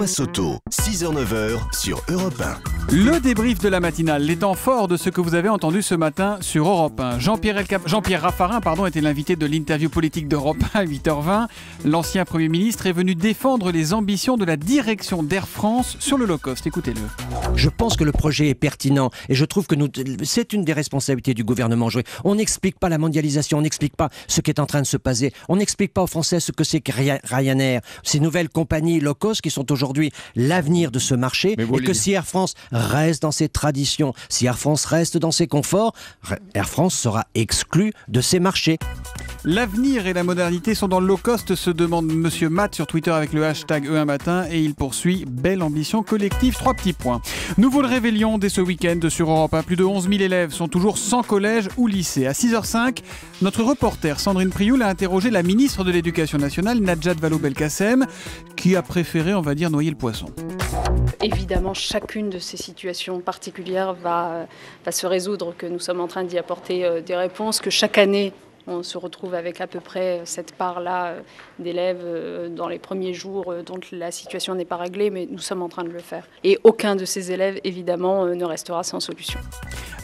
Thomas Soto, 6h-9h sur Europe 1. Le débrief de la matinale, les temps forts de ce que vous avez entendu ce matin sur Europe 1. Jean-Pierre Raffarin était l'invité de l'interview politique d'Europe 1 à 8h20. L'ancien Premier ministre est venu défendre les ambitions de la direction d'Air France sur le low-cost. Écoutez-le. Je pense que le projet est pertinent et je trouve que c'est une des responsabilités du gouvernement. On n'explique pas la mondialisation, on n'explique pas ce qui est en train de se passer, on n'explique pas aux Français ce que c'est que Ryanair, ces nouvelles compagnies low-cost qui sont aujourd'hui l'avenir de ce marché, et que si Air France reste dans ses traditions, si Air France reste dans ses conforts, Air France sera exclue de ces marchés. L'avenir et la modernité sont dans le low-cost, se demande Monsieur Matt sur Twitter avec le hashtag E1matin, et il poursuit: belle ambition collective, 3 petits points. Nous vous le révélions dès ce week-end sur Europe 1. Plus de 11 000 élèves sont toujours sans collège ou lycée. À 6h05, notre reporter Sandrine Prioul a interrogé la ministre de l'Éducation nationale, Najat Vallaud-Belkacem, qui a préféré, on va dire, noyer le poisson. Évidemment, chacune de ces situations particulières va se résoudre, que nous sommes en train d'y apporter des réponses, que chaque année, on se retrouve avec à peu près cette part-là d'élèves dans les premiers jours dont la situation n'est pas réglée, mais nous sommes en train de le faire. Et aucun de ces élèves, évidemment, ne restera sans solution.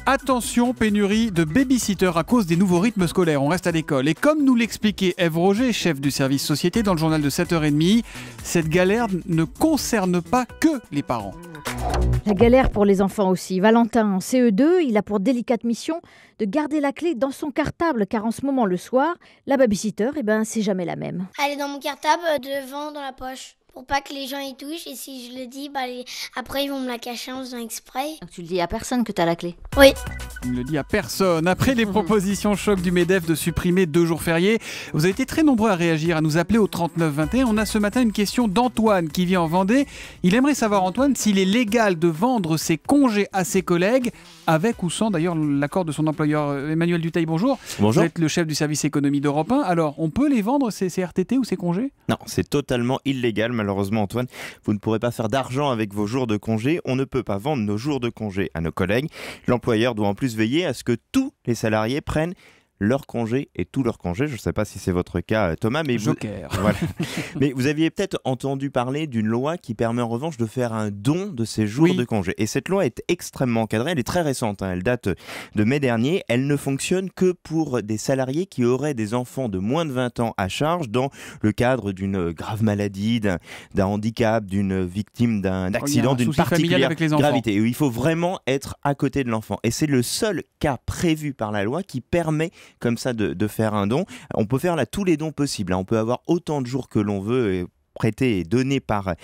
Attention, pénurie de babysitters à cause des nouveaux rythmes scolaires. On reste à l'école. Et comme nous l'expliquait Ève Roger, chef du service société dans le journal de 7h30, cette galère ne concerne pas que les parents. La galère pour les enfants aussi. Valentin, en CE2, il a pour délicate mission de garder la clé dans son cartable, car en ce moment, le soir, la babysitter, c'est jamais la même. Elle est dans mon cartable, devant, dans la poche, pour pas que les gens y touchent. Et si je le dis, après ils vont me la cacher en faisant exprès. Donc tu le dis à personne que t'as la clé? Oui. Il ne le dit à personne. Après les propositions choc du MEDEF de supprimer 2 jours fériés, vous avez été très nombreux à réagir, à nous appeler au 3921. On a ce matin une question d'Antoine qui vit en Vendée. Il aimerait savoir, Antoine, s'il est légal de vendre ses congés à ses collègues, avec ou sans d'ailleurs l'accord de son employeur. Emmanuel Dutheil, bonjour. Bonjour. Vous êtes le chef du service économie d'Europe 1. Alors, on peut les vendre, ces RTT ou ces congés? Non, c'est totalement illégal, malheureusement, Antoine. Vous ne pourrez pas faire d'argent avec vos jours de congé. On ne peut pas vendre nos jours de congé à nos collègues. L'employeur doit en plus veiller à ce que tous les salariés prennent leur congé et tous leurs congés. Je ne sais pas si c'est votre cas, Thomas, mais Joker. Voilà. Mais vous aviez peut-être entendu parler d'une loi qui permet en revanche de faire un don de ces jours de congé. Et cette loi est extrêmement encadrée. Elle est très récente. Elle date de mai dernier. Elle ne fonctionne que pour des salariés qui auraient des enfants de moins de 20 ans à charge dans le cadre d'une grave maladie, d'un handicap, d'une victime d'un accident, d'une particulière gravité. Et il faut vraiment être à côté de l'enfant. Et c'est le seul cas prévu par la loi qui permet comme ça de faire un don. On peut faire là tous les dons possibles. On peut avoir autant de jours que l'on veut prêté et donné par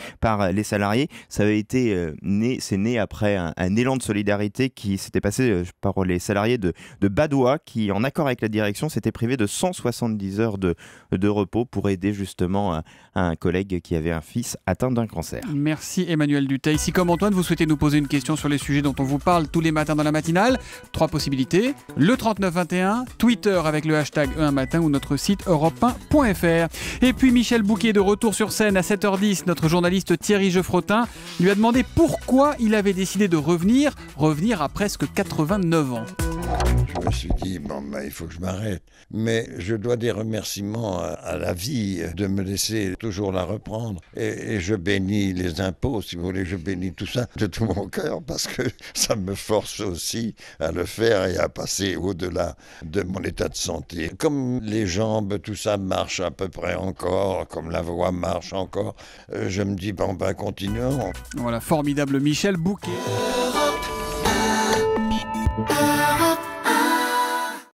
les salariés. Ça avait été c'est né après un élan de solidarité qui s'était passé par les salariés de Badois qui, en accord avec la direction, s'étaient privés de 170 heures de repos pour aider justement un collègue qui avait un fils atteint d'un cancer. Merci Emmanuel Dutheil. Si comme Antoine, vous souhaitez nous poser une question sur les sujets dont on vous parle tous les matins dans la matinale, 3 possibilités. Le 3921, Twitter avec le hashtag E1matin ou notre site europe1.fr. Et puis Michel Bouquet de retour sur scène à 7h10. Notre journaliste Thierry Geoffrotin lui a demandé pourquoi il avait décidé de revenir à presque 89 ans. Je me suis dit, il faut que je m'arrête. Mais je dois des remerciements à la vie de me laisser toujours la reprendre. Et je bénis les impôts, si vous voulez, je bénis tout ça de tout mon cœur parce que ça me force aussi à le faire et à passer au-delà de mon état de santé. Comme les jambes, tout ça marche à peu près encore, comme la voix marche encore, je me dis, continuons. Voilà, formidable Michel Bouquet.